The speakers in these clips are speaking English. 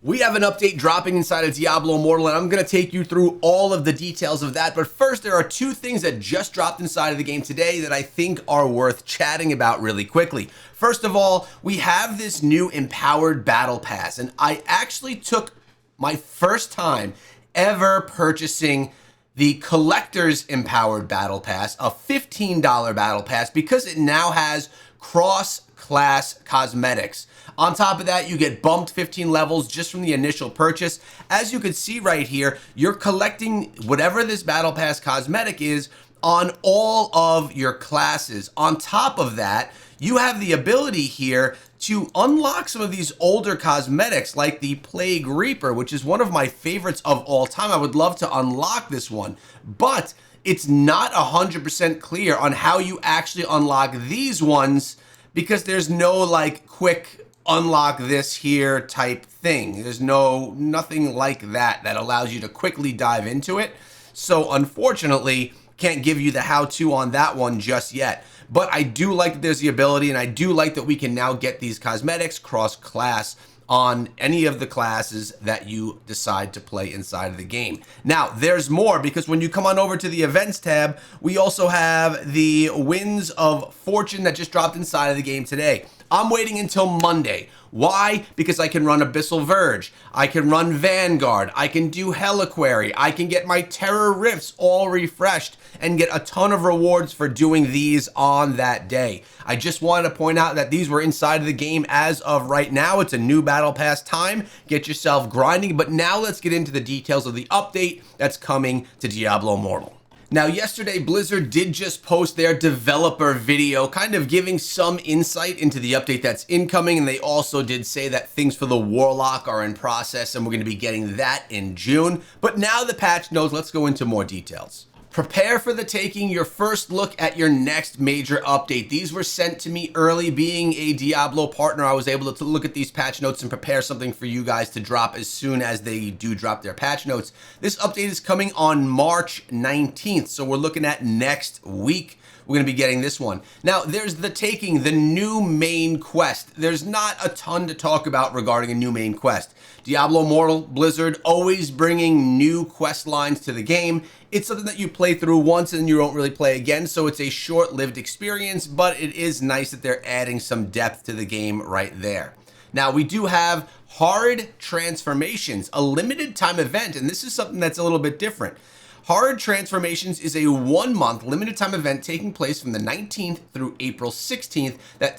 We have an update dropping inside of Diablo Immortal, and I'm going to take you through all of the details of that. But first, there are two things that just dropped inside of the game today that I think are worth chatting about really quickly. First of all, we have this new Empowered Battle Pass, and I actually took my first time ever purchasing the Collector's Empowered Battle Pass, a $15 Battle Pass, because it now has cross-class cosmetics. On top of that, you get bumped 15 levels just from the initial purchase. As you can see right here, you're collecting whatever this Battle Pass cosmetic is on all of your classes. On top of that, you have the ability here to unlock some of these older cosmetics like the Plague Reaper, which is one of my favorites of all time. I would love to unlock this one, but it's not 100% clear on how you actually unlock these ones because there's no like quick unlock this here type thing. There's nothing like that allows you to quickly dive into it. So unfortunately, can't give you the how-to on that one just yet. But I do like that there's the ability, and I do like that we can now get these cosmetics cross-class on any of the classes that you decide to play inside of the game. Now, there's more, because when you come on over to the events tab, we also have the Winds of Fortune that just dropped inside of the game today. I'm waiting until Monday. Why? Because I can run Abyssal Verge, I can run Vanguard, I can do Helliquary, I can get my Terror Rifts all refreshed and get a ton of rewards for doing these on that day. I just wanted to point out that these were inside of the game as of right now. It's a new Battle Pass time. Get yourself grinding. But now let's get into the details of the update that's coming to Diablo Immortal. Now, yesterday, Blizzard did just post their developer video, kind of giving some insight into the update that's incoming, and they also did say that things for the Warlock are in process, and we're going to be getting that in June. But now the patch notes, let's go into more details. Prepare for the taking, your first look at your next major update. These were sent to me early. Being a Diablo partner, I was able to look at these patch notes and prepare something for you guys to drop as soon as they do drop their patch notes. This update is coming on March 19th, so we're looking at next week. We're going to be getting this one. Now, there's the taking, the new main quest. There's not a ton to talk about regarding a new main quest. Diablo Immortal, Blizzard, always bringing new quest lines to the game. It's something that you play through once and you don't really play again, so it's a short-lived experience, but it is nice that they're adding some depth to the game right there. Now, we do have Horrid Transformations, a limited time event, and this is something that's a little bit different. Horrid Transformations is a 1-month limited time event taking place from the 19th through April 16th that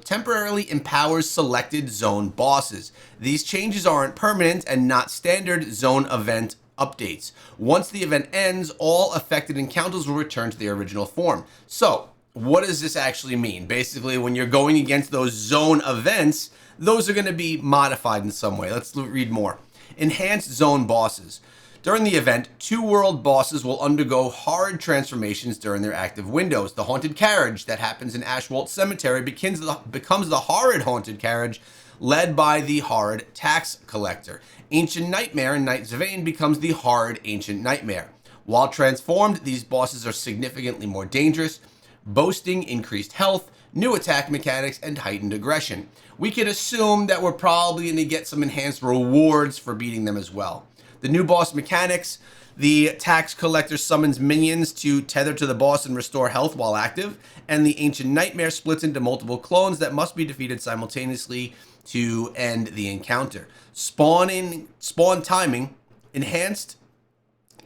temporarily empowers selected zone bosses. These changes aren't permanent and not standard zone event updates. Once the event ends, all affected encounters will return to their original form. So, what does this actually mean? Basically, when you're going against those zone events, those are going to be modified in some way. Let's read more. Enhanced zone bosses. During the event, 2 world bosses will undergo horrid transformations during their active windows. The Haunted Carriage that happens in Ashwalt Cemetery becomes the Horrid Haunted Carriage, led by the Horrid Tax Collector. Ancient Nightmare in Night's Vein becomes the Horrid Ancient Nightmare. While transformed, these bosses are significantly more dangerous, boasting increased health, new attack mechanics, and heightened aggression. We can assume that we're probably going to get some enhanced rewards for beating them as well. The new boss mechanics, the Tax Collector summons minions to tether to the boss and restore health while active, and the Ancient Nightmare splits into multiple clones that must be defeated simultaneously to end the encounter. Spawn timing, enhanced.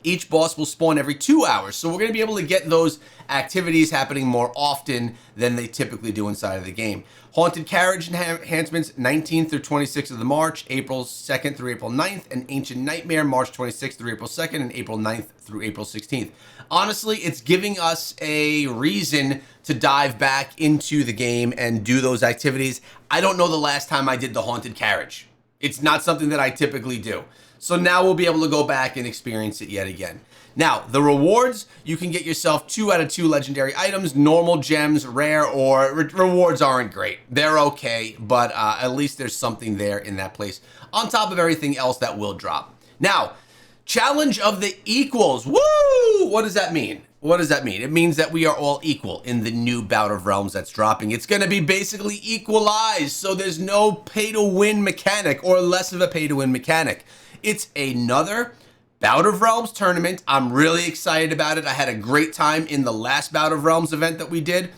Each boss will spawn every 2 hours, so we're going to be able to get those activities happening more often than they typically do inside of the game. Haunted Carriage enhancements 19th through 26th of the March, April 2nd through April 9th, and Ancient Nightmare March 26th through April 2nd, and April 9th through April 16th. Honestly, it's giving us a reason to dive back into the game and do those activities. I don't know the last time I did the Haunted Carriage. It's not something that I typically do. So now we'll be able to go back and experience it yet again. Now, the rewards, you can get yourself 2 out of 2 legendary items, normal gems, rare, or rewards aren't great. They're okay, but at least there's something there in that place on top of everything else that will drop. Now, Challenge of the Equals. Woo! What does that mean? What does that mean? It means that we are all equal in the new Bout of Realms that's dropping. It's going to be basically equalized, so there's no pay-to-win mechanic or less of a pay-to-win mechanic. It's another Bout of Realms tournament. I'm really excited about it. I had a great time in the last Bout of Realms event that we did.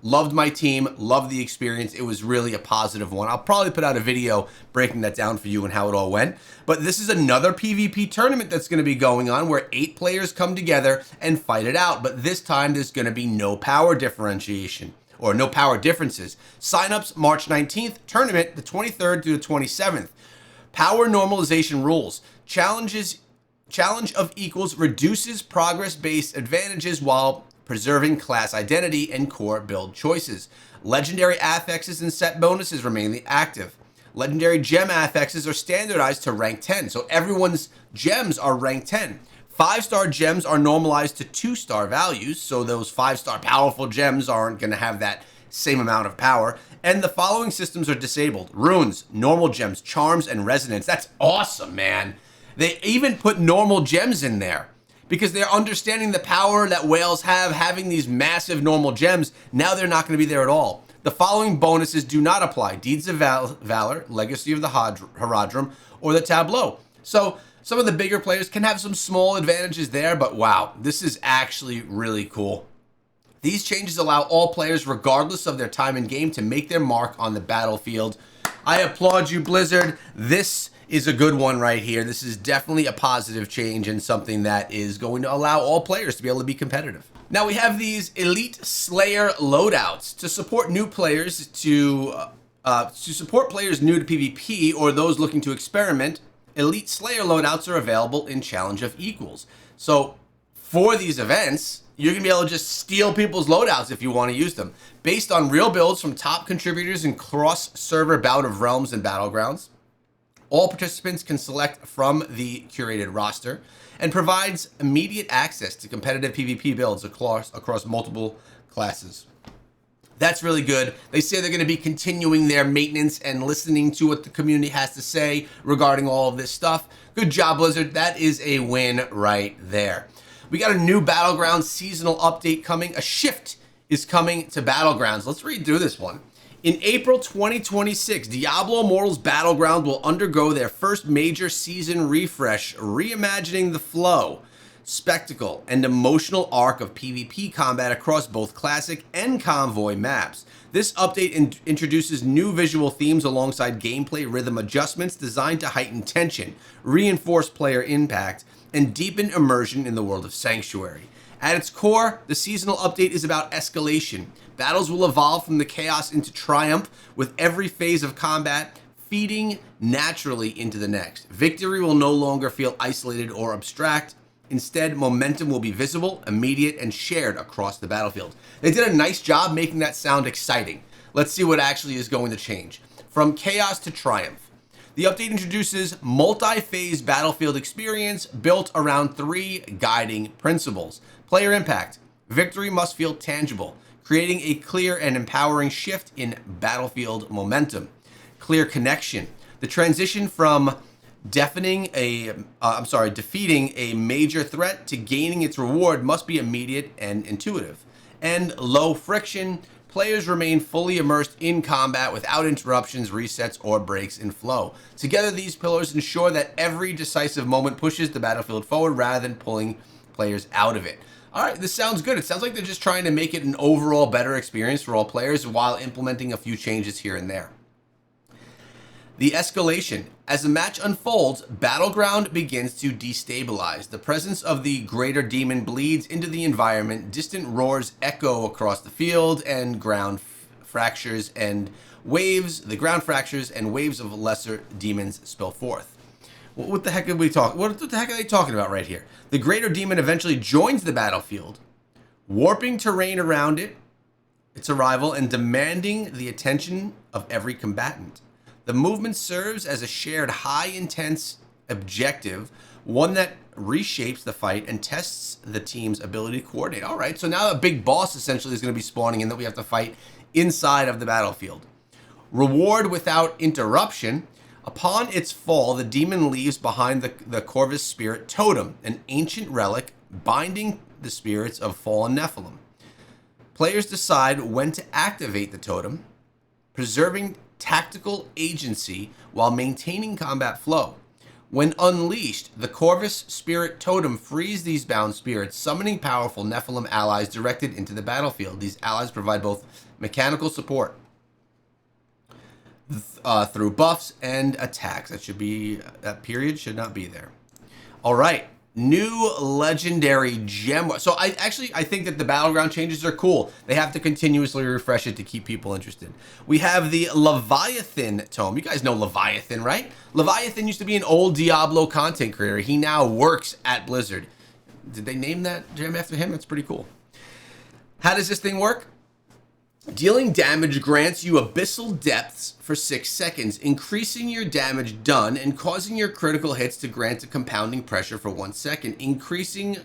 Loved my team, loved the experience. It was really a positive one. I'll probably put out a video breaking that down for you and how it all went. But this is another PvP tournament that's going to be going on where 8 players come together and fight it out. But this time there's going to be no power differentiation or no power differences. Signups March 19th, tournament the 23rd through the 27th. Power normalization rules. Challenge of equals reduces progress-based advantages while preserving class identity and core build choices. Legendary affixes and set bonuses remain active. Legendary gem affixes are standardized to rank 10, so everyone's gems are rank 10. 5-star gems are normalized to 2-star values, so those 5-star powerful gems aren't going to have that same amount of power. And the following systems are disabled: runes, normal gems, charms, and resonance. That's awesome, man. They even put normal gems in there, because they're understanding the power that whales have having these massive normal gems. Now they're not going to be there at all. The following bonuses do not apply: Deeds of Valor, Legacy of the Horadrim, or the Tableau. So some of the bigger players can have some small advantages there, but wow, this is actually really cool. These changes allow all players, regardless of their time in game, to make their mark on the battlefield. I applaud you, Blizzard. This is a good one right here. This is definitely a positive change and something that is going to allow all players to be able to be competitive. Now we have these Elite Slayer loadouts to support new players to support players new to PvP or those looking to experiment. Elite Slayer loadouts are available in Challenge of Equals. So for these events, you're going to be able to just steal people's loadouts if you want to use them, based on real builds from top contributors in cross-server Bout of Realms and Battlegrounds. All participants can select from the curated roster and provides immediate access to competitive PvP builds across multiple classes. That's really good. They say they're going to be continuing their maintenance and listening to what the community has to say regarding all of this stuff. Good job, Blizzard. That is a win right there. We got a new Battlegrounds seasonal update coming. A shift is coming to Battlegrounds. Let's read through this one. In April 2026, Diablo Immortal's Battleground will undergo their first major season refresh, reimagining the flow, spectacle, and emotional arc of PvP combat across both classic and convoy maps. This update introduces new visual themes alongside gameplay rhythm adjustments designed to heighten tension, reinforce player impact, and deepen immersion in the world of Sanctuary. At its core, the seasonal update is about escalation. Battles will evolve from the chaos into triumph, with every phase of combat feeding naturally into the next. Victory will no longer feel isolated or abstract. Instead, momentum will be visible, immediate, and shared across the battlefield. They did a nice job making that sound exciting. Let's see what actually is going to change. From chaos to triumph. The update introduces multi-phase battlefield experience built around 3 guiding principles. Player impact. Victory must feel tangible, creating a clear and empowering shift in battlefield momentum. Clear connection. The transition from defeating a major threat to gaining its reward must be immediate and intuitive. And low friction. Players remain fully immersed in combat without interruptions, resets, or breaks in flow. Together, these pillars ensure that every decisive moment pushes the battlefield forward rather than pulling players out of it. All right, this sounds good. It sounds like they're just trying to make it an overall better experience for all players while implementing a few changes here and there. The escalation. As the match unfolds, Battleground begins to destabilize. The presence of the greater demon bleeds into the environment. Distant roars echo across the field, and ground fractures and waves. The ground fractures and waves of lesser demons spill forth. What the heck are we talking? What the heck are they talking about right here? The greater demon eventually joins the battlefield, warping terrain around its arrival, and demanding the attention of every combatant. The movement serves as a shared high-intense objective, one that reshapes the fight and tests the team's ability to coordinate. All right, so now a big boss essentially is going to be spawning in that we have to fight inside of the battlefield. Reward without interruption. Upon its fall, the demon leaves behind the Corvus Spirit Totem, an ancient relic binding the spirits of fallen Nephilim. Players decide when to activate the totem, preserving tactical agency while maintaining combat flow. When unleashed, the Corvus Spirit Totem frees these bound spirits, summoning powerful Nephilim allies directed into the battlefield. These allies provide both mechanical support through buffs and attacks. That period should not be there. All right. New legendary gem. So I think that the Battleground changes are cool. They have to continuously refresh it to keep people interested. We have the Leviathan tome. You guys know Leviathan, right? Leviathan used to be an old Diablo content creator. He now works at Blizzard. Did they name that gem after him? That's pretty cool. How does this thing work? Dealing damage grants you abyssal depths for 6 seconds, increasing your damage done and causing your critical hits to grant a compounding pressure for 1 second, increasing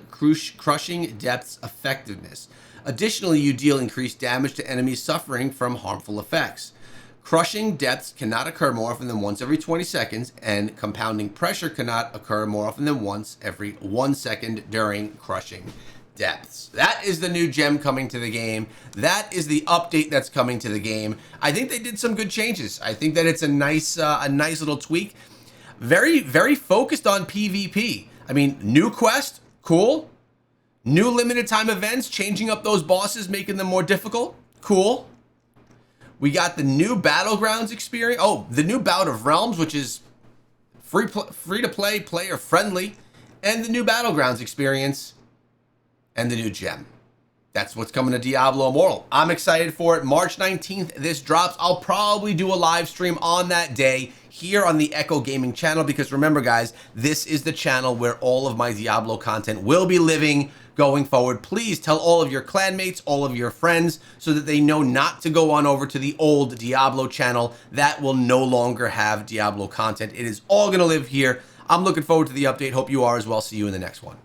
crushing depths effectiveness. Additionally, you deal increased damage to enemies suffering from harmful effects. Crushing depths cannot occur more often than once every 20 seconds, and compounding pressure cannot occur more often than once every 1 second during crushing depths. That is the new gem coming to the game. That is the update that's coming to the game. I think they did some good changes. I think that it's a nice little tweak. Very, very focused on PvP. I mean, new quest, cool. New limited time events, changing up those bosses, making them more difficult, cool. We got the new Battlegrounds experience. Oh, the new Bout of Realms, which is free to play, player friendly, and the new Battlegrounds experience. And the new gem. That's what's coming to Diablo Immortal. I'm excited for it. March 19th, this drops. I'll probably do a live stream on that day here on the Echo Gaming channel, because remember, guys, this is the channel where all of my Diablo content will be living going forward. Please tell all of your clanmates, all of your friends, so that they know not to go on over to the old Diablo channel. That will no longer have Diablo content. It is all going to live here. I'm looking forward to the update. Hope you are as well. See you in the next one.